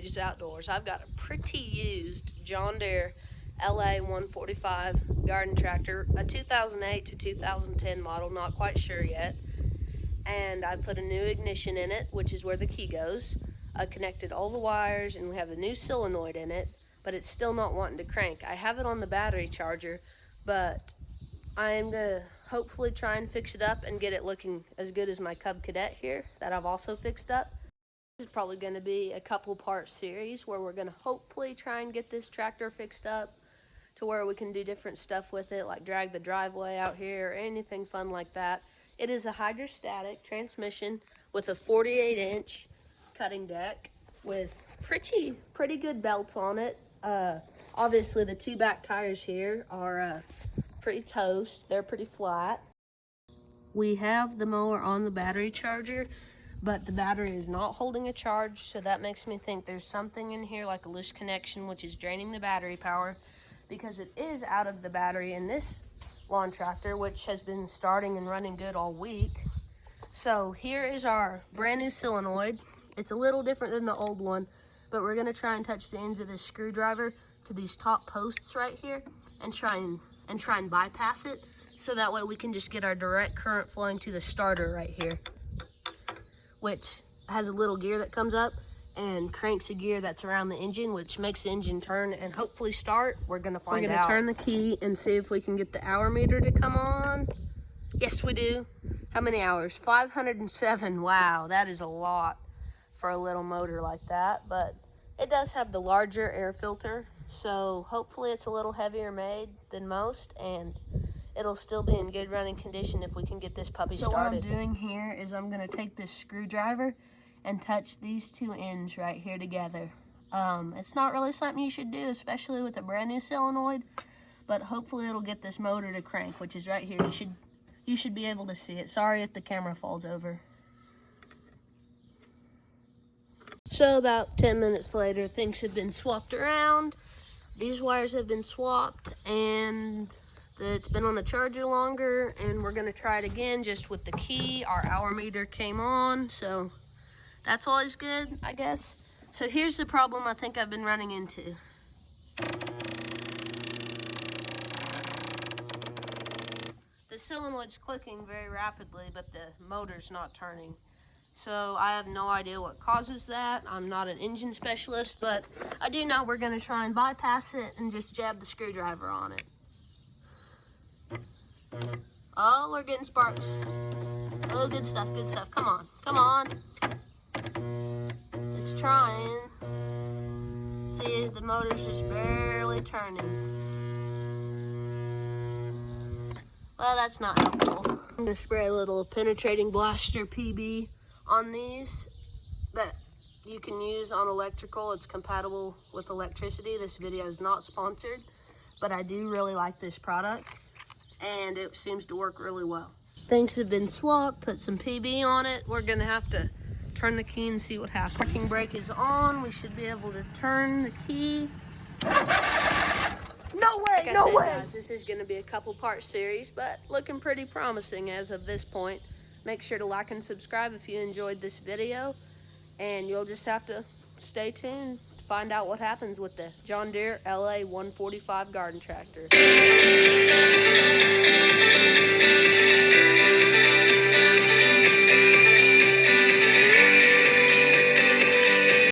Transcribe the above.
Courageous Outdoors. I've got a pretty used John Deere LA 145 garden tractor, a 2008 to 2010 model, not quite sure yet. And I put a new ignition in it, which is where the key goes. I connected all the wires, and we have a new solenoid in it, but it's still not wanting to crank. I have it on the battery charger, but I am gonna hopefully try and fix it up and get it looking as good as my Cub Cadet here that I've also fixed up. This is probably gonna be a couple part series where we're gonna hopefully try and get this tractor fixed up to where we can do different stuff with it, like drag the driveway out here or anything fun like that. It is a hydrostatic transmission with a 48-inch cutting deck with pretty good belts on it. Obviously the two back tires here are pretty toast. They're pretty flat. We have the mower on the battery charger, but the battery is not holding a charge, so that makes me think there's something in here like a loose connection which is draining the battery power, because it is out of the battery in this lawn tractor, which has been starting and running good all week. So here is our brand new solenoid. It's a little different than the old one, but we're gonna try and touch the ends of this screwdriver to these top posts right here and try and bypass it, so that way we can just get our direct current flowing to the starter right here, which has a little gear that comes up and cranks a gear that's around the engine, which makes the engine turn and hopefully start. We're gonna find out. We're gonna turn the key and see if we can get the hour meter to come on. Yes, we do. How many hours? 507. Wow, that is a lot for a little motor like that, but it does have the larger air filter, so hopefully it's a little heavier made than most, and it'll still be in good running condition if we can get this puppy started. So what I'm doing here is I'm gonna take this screwdriver and touch these two ends right here together. It's not really something you should do, especially with a brand new solenoid, but hopefully it'll get this motor to crank, which is right here. You should be able to see it. Sorry if the camera falls over. So about 10 minutes later, things have been swapped around. These wires have been swapped, and it's been on the charger longer, and we're gonna try it again just with the key. Our hour meter came on, so that's always good, I guess. So here's the problem I think I've been running into. The solenoid's clicking very rapidly, but the motor's not turning. So I have no idea what causes that. I'm not an engine specialist, but I do know we're gonna try and bypass it and just jab the screwdriver on it. Oh, we're getting sparks. Oh, good stuff, good stuff. Come on, come on. It's trying. See, the motor's just barely turning. Well, that's not helpful. I'm gonna spray a little penetrating blaster PB on these that you can use on electrical. It's compatible with electricity. This video is not sponsored, but I do really like this product, and it seems to work really well. Things have been swapped, put some PB on it. We're gonna have to turn the key and see what happens. Parking brake is on. We should be able to turn the key. No way, no way! Guys, this is gonna be a couple part series, but looking pretty promising as of this point. Make sure to like and subscribe if you enjoyed this video, and you'll just have to stay tuned to find out what happens with the John Deere LA 145 garden tractor.